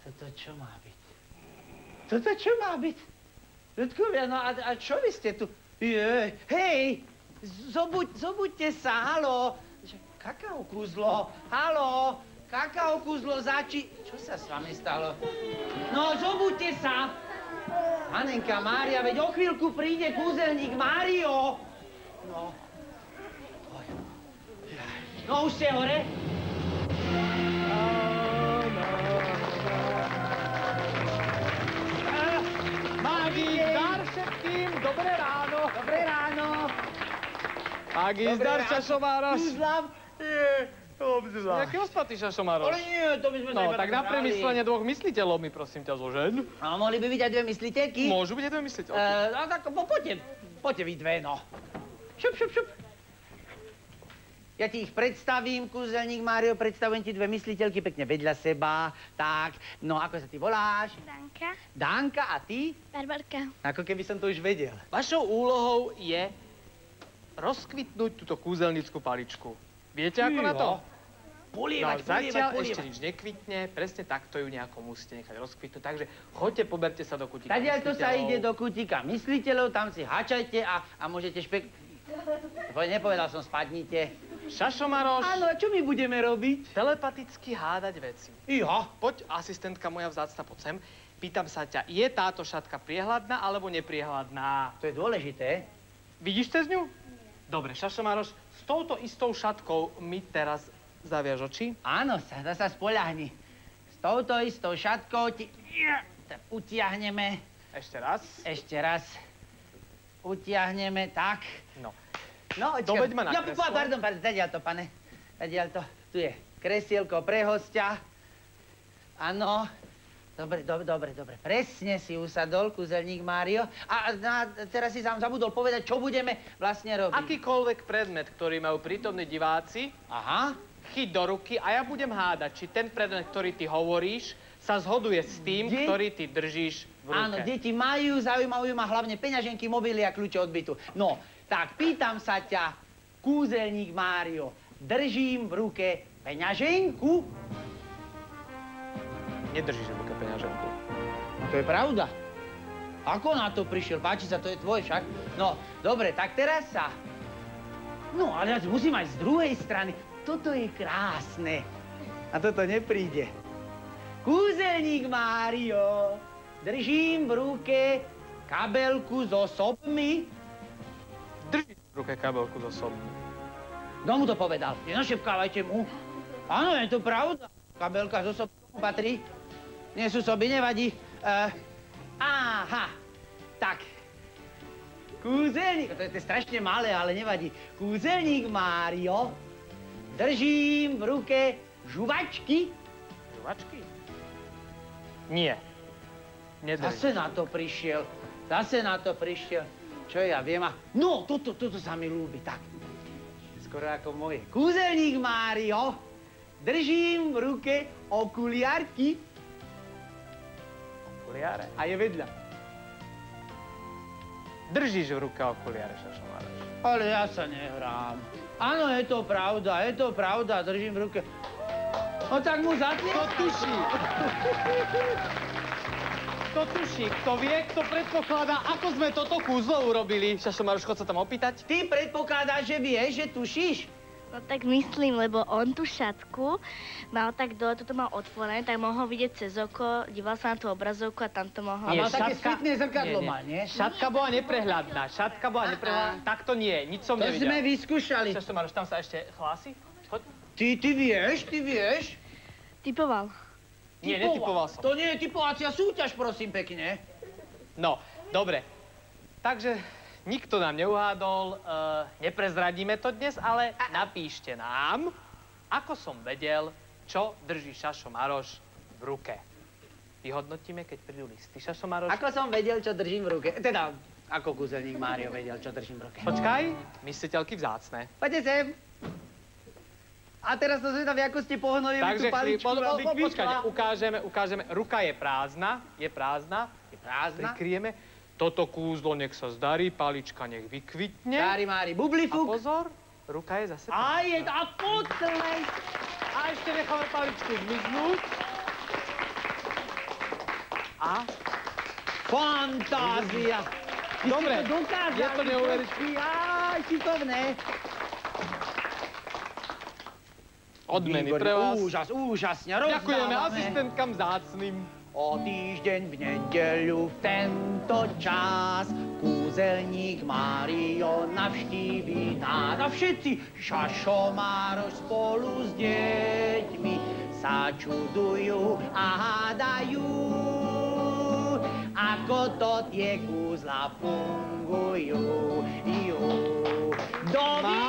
Toto čo má byť? Toto čo má byť? Ľudkovia, no a čo vy ste tu? Hej, zobuďte sa, haló. Kakao kúzlo, haló. Kakao kúzlo Čo sa s vami stalo? No, zobuďte sa. Panenka Mária, veď o chvíľku príde kúzelník Mário. No. No, už ste hore? Mági, zdar všetkým, dobré ráno. Dobré ráno. Mági, zdar, Šašo Mároš. Kúzlav. Jaký ospatý, Šašo Mároš? Ale nie, to by sme sa No, iba tak na premyslenie dvoch mysliteľov mi prosím ťa zožeň. No, mohli by byť aj dve mysliteľky? Môžu byť aj dve mysliteľky. No tak poďte vy dve, no. Šup. Ja ti ich predstavím, kúzelník Mário, predstavujem ti dve mysliteľky pekne vedľa seba. Tak, no ako sa ty voláš? Danka. Danka, a ty? Barbarka. Ako keby som to už vedel. Vašou úlohou je rozkvitnúť túto kúzelnickú paličku. Viete ako na to? Polievať. Zatiaľ ešte nič nekvitne, presne takto ju nejako musíte nechať rozkvitnúť, takže choďte, poberte sa do kútika mysliteľov. To sa ide do kútika mysliteľov, tam si hačajte a môžete Nepovedal som, spadnite. Šašo Maroš. Áno, a čo my budeme robiť? Telepaticky hádať veci. Iha. Poď, asistentka moja vzácna, poď sem. Pýtam sa ťa, je táto šatka priehľadná alebo nepriehľadná? To je dôležité. Vidíš cez ňu? Dobre, Šašo Maroš, s touto istou šatkou mi teraz zaviaž oči. Áno, sa spoľahni. S touto istou šatkou ti utiahneme. Ešte raz. Ešte raz. Utiahneme, tak. No. No, doveď ma na kreslo. Pardon, zadiaľ to, pane. Zadiaľ to. Tu je kresielko pre hostia. Áno. Dobre. Presne si usadol, kúzelník Mário. A teraz si sám zabudol povedať, čo budeme vlastne robiť. Akýkoľvek predmet, ktorý majú prítomní diváci, chyť do ruky a ja budem hádať, či ten predmet, ktorý ty hovoríš, sa zhoduje s tým, ktorý ty držíš v ruke. Áno, deti zaujímajú ma hlavne peňaženky, mobily a kľúče od bytu. No, tak pýtam sa ťa, kúzelník Mário, držím v ruke peňaženku? Nedržíš v ruke peňaženku. No to je pravda. Ako na to prišiel? Páči sa, to je tvoj však. No, dobre, tak teraz sa... No, ale ja musím aj z druhej strany. Toto je krásne. A toto nepríde. Kúzelník Mário, držím v ruke kabelku so sobmi. Držíš v ruke kabelku so sobmi. Kto mu to povedal? Nenašepkávajte mu. Áno, je to pravda. Kabelka so sobmi patrí. Nie sú soby, nevadí. Aha, tak. Kúzelník, to je strašne malé, ale nevadí. Kúzelník Mário, držím v ruke žuvačky. Žuvačky? Nie. Nedržíš. Zase na to prišiel. Čo ja viem No, toto sa mi ľúbi, tak. Skoro ako moje. Kúzelník Mário, držím v ruke okuliarky. Okuliare? A je vedľa. Držíš v ruke okuliare, Šašo Maroš. Ale ja sa nehrám. Áno, je to pravda, držím v ruke. No tak mu zatliekaj. Kto tuší? Kto tuší? Kto vie? Kto predpokladá, ako sme toto kúzlo urobili? Šašo Maroš, chod sa tam opýtať. Ty predpokladáš, že vieš, že tušíš? No tak myslím, lebo on tú šatku mal tak dole, toto mal otvorené, tak mohol vidieť cez oko, díval sa na tú obrazovku a tam to mohol... A mal také spätné zrkadlo, nie? Šatka bola neprehľadná, takto nie, nič som nevidel. To sme vyskúšali. Šašo Maroš, tam sa ešte hlási? Choď. Ty vieš? Typoval. Nie, netypoval som. To nie je typovacia súťaž, prosím pekne. No, dobre. Takže nikto nám neuhádol, neprezradíme to dnes, ale napíšte nám, ako som vedel, čo drží Šašo Maroš v ruke. Vyhodnotíme, keď prídu listy, Šašo Maroš. Ako som vedel, čo držím v ruke. Teda, ako kúzelník Mário vedel, čo držím v ruke. Počkaj, mysliteľky vzácne. Poďte sem. A teraz to zvedavý, ako ste pohnuli tú paličku. Počkajte, ukážeme. Ruka je prázdna. Prikryjeme. Toto kúzlo nech sa zdarí, palička nech vykvitne. Kári mári A bublifuk. pozor, ruka je zase... A je a potlej. A ešte necháme paličku zmiznúť. A... Fantázia. Dobre, je to neuveriteľné. Aj, šikovné. Odmeny pre vás. Úžasne, rozdávame. Ďakujeme asistentkám vzácnym. O týždeň v nedeľu v tento čas kúzelník Mário navštíví nás. A všetci Šašo Mároš spolu s deťmi sa čudujú a hádajú, ako to tie kúzla fungujú. Dovidenia!